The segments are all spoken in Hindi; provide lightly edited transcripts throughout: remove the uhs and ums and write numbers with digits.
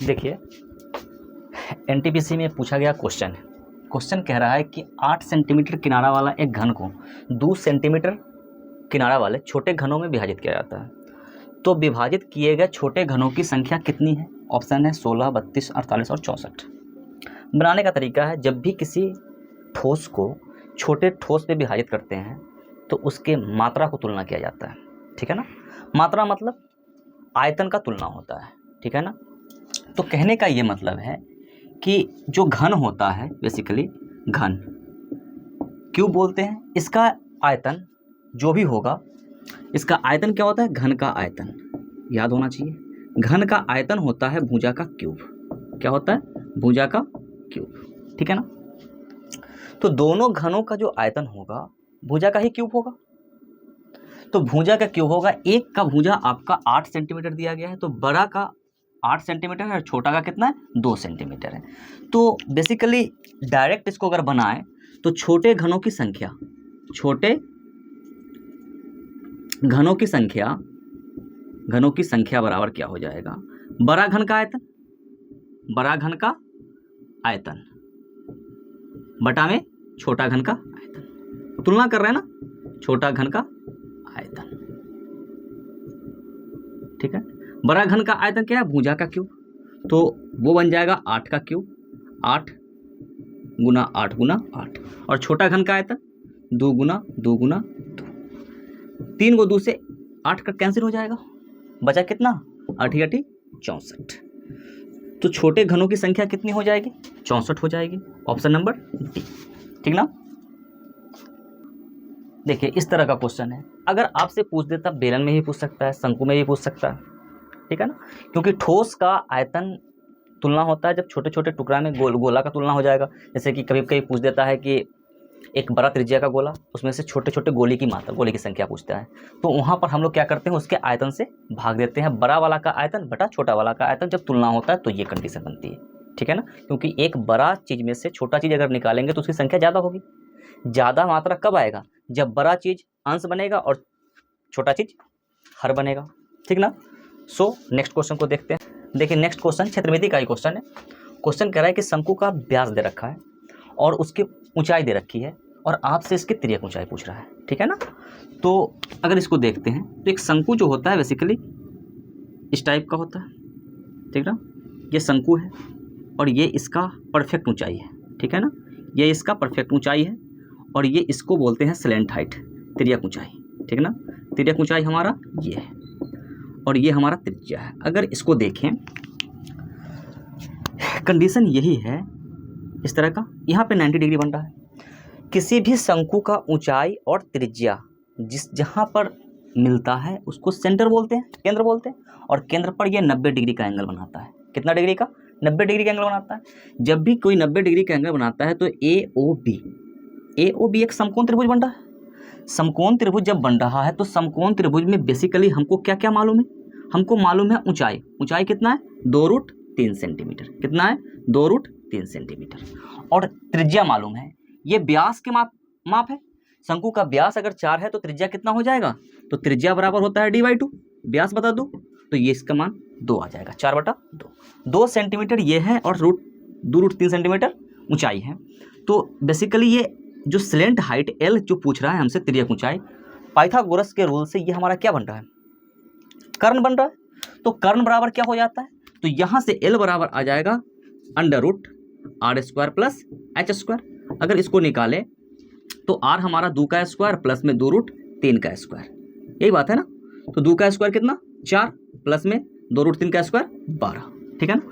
देखिए एनटीपीसी में पूछा गया क्वेश्चन कह रहा है कि 8 सेंटीमीटर किनारा वाला एक घन को 2 सेंटीमीटर किनारा वाले छोटे घनों में विभाजित किया जाता है। तो विभाजित किए गए छोटे घनों की संख्या कितनी है? ऑप्शन है 16, 32, 48 और 64। बनाने का तरीका है, जब भी किसी ठोस को छोटे ठोस में विभाजित करते हैं तो उसके मात्रा को तुलना किया जाता है, ठीक है ना। मात्रा मतलब आयतन का तुलना होता है, ठीक है ना। तो कहने का ये मतलब है कि जो घन होता है, बेसिकली घन क्यों बोलते हैं, इसका आयतन जो भी होगा, इसका आयतन क्या होता है? घन का आयतन, याद होना चाहिए। घन का आयतन होता है भुजा का क्यूब। क्या होता है? भुजा का क्यूब, ठीक है ना। तो दोनों घनों का जो आयतन होगा भुजा का ही क्यूब होगा। तो भुजा का क्यूब होगा, एक का भुजा आपका 8 सेंटीमीटर दिया गया है, तो बड़ा का 8 सेंटीमीटर है और छोटा का कितना है? 2 सेंटीमीटर है। तो बेसिकली डायरेक्ट इसको अगर बनाए तो छोटे घनों की संख्या बराबर क्या हो जाएगा? बड़ा घन का आयतन बटा में छोटा घन का आयतन। तुलना कर रहे हैं ना, छोटा घन का आयतन, ठीक है। बड़ा घन का आयतन क्या है? भुजा का क्यूब, तो वो बन जाएगा 8 का क्यूब, 8 गुना 8 गुना 8। और छोटा घन का आयतन 2 गुना 2 गुना 2। 3 को 2 से 8 का कैंसिल हो जाएगा, बचा कितना? 8 8 64। तो छोटे घनों की संख्या कितनी हो जाएगी? 64 हो जाएगी। ऑप्शन नंबर डी, ठीक ना। देखिए इस तरह का क्वेश्चन है, अगर आपसे पूछ देता बेलन में भी पूछ सकता है, शंकु में भी पूछ सकता है, ठीक है ना। क्योंकि ठोस का आयतन तुलना होता है जब छोटे छोटे टुकड़ा में गोला का तुलना हो जाएगा। जैसे कि कभी कभी पूछ देता है कि एक बड़ा त्रिज्या का गोला, उसमें से छोटे छोटे गोले की संख्या पूछता है, तो वहाँ पर हम लोग क्या करते हैं? उसके आयतन से भाग देते हैं, बड़ा वाला का आयतन बटा छोटा वाला का आयतन। जब तुलना होता है तो ये कंडीशन बनती है, ठीक है ना। क्योंकि एक बड़ा चीज़ में से छोटा चीज़ अगर निकालेंगे तो उसकी संख्या ज़्यादा होगी। ज़्यादा मात्रा कब आएगा? जब बड़ा चीज़ अंश बनेगा और छोटा चीज़ हर बनेगा, ठीक ना। सो नेक्स्ट क्वेश्चन को देखते हैं। देखिए नेक्स्ट क्वेश्चन क्षेत्रमिति का ही क्वेश्चन है। क्वेश्चन कह रहा है कि शंकु का व्यास दे रखा है और उसकी ऊंचाई दे रखी है और आपसे इसकी तिर्यक ऊंचाई पूछ रहा है, ठीक है ना। तो अगर इसको देखते हैं तो एक शंकु जो होता है बेसिकली इस टाइप का होता है, ठीक ना। ये शंकु है और ये इसका परफेक्ट ऊंचाई है, ठीक है ना। ये इसका परफेक्ट ऊंचाई है और ये इसको बोलते हैं स्लैंट हाइट, तिर्यक ऊंचाई, ठीक ना। तिर्यक ऊंचाई हमारा ये है और ये हमारा त्रिज्या है। अगर इसको देखें, कंडीशन यही है इस तरह का, यहाँ पे 90 डिग्री बन रहा है। किसी भी शंकु का ऊंचाई और त्रिज्या जहाँ पर मिलता है उसको सेंटर बोलते हैं, केंद्र बोलते हैं। और केंद्र पर यह 90 डिग्री का एंगल बनाता है। कितना डिग्री का? 90 डिग्री का एंगल बनाता है। जब भी कोई 90 डिग्री का एंगल बनाता है तो AOB एक समकोण त्रिभुज बन रहा है। समकोण त्रिभुज जब बन रहा है तो समकोण त्रिभुज में बेसिकली हमको क्या क्या मालूम है? हमको मालूम है ऊंचाई कितना है? 2√3 सेंटीमीटर। कितना है? 2√3 सेंटीमीटर। और त्रिज्या मालूम है, ये व्यास के माप है। शंकु का व्यास अगर 4 है तो त्रिज्या कितना हो जाएगा? तो त्रिज्या बराबर होता है d/2, व्यास बता दो, तो ये इसका मान 2 आ जाएगा, 4/2। 2 सेंटीमीटर ये है और 2√3 सेंटीमीटर ऊंचाई है। तो बेसिकली ये जो स्लैंट हाइट L जो पूछ रहा है हमसे, तिर्यक ऊंचाई, पाइथागोरस के रूल से ये हमारा क्या बन रहा है? कर्ण बन रहा है। तो कर्ण बराबर क्या हो जाता है? तो यहाँ से L बराबर आ जाएगा √r² प्लस h²। अगर इसको निकालें तो r हमारा 2 का स्क्वायर प्लस में 2√3 का स्क्वायर, यही बात है ना। तो 2 का स्क्वायर कितना? 4 प्लस में 2√3 का स्क्वायर 12, ठीक है ना।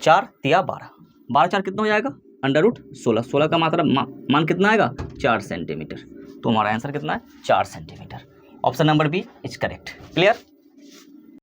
4 तिया 12, 12 4 कितना हो जाएगा? √16। 16 का मात्रा मान कितना आएगा? 4 सेंटीमीटर। तो हमारा आंसर कितना है? 4 centimetre. Option number B is correct. Clear?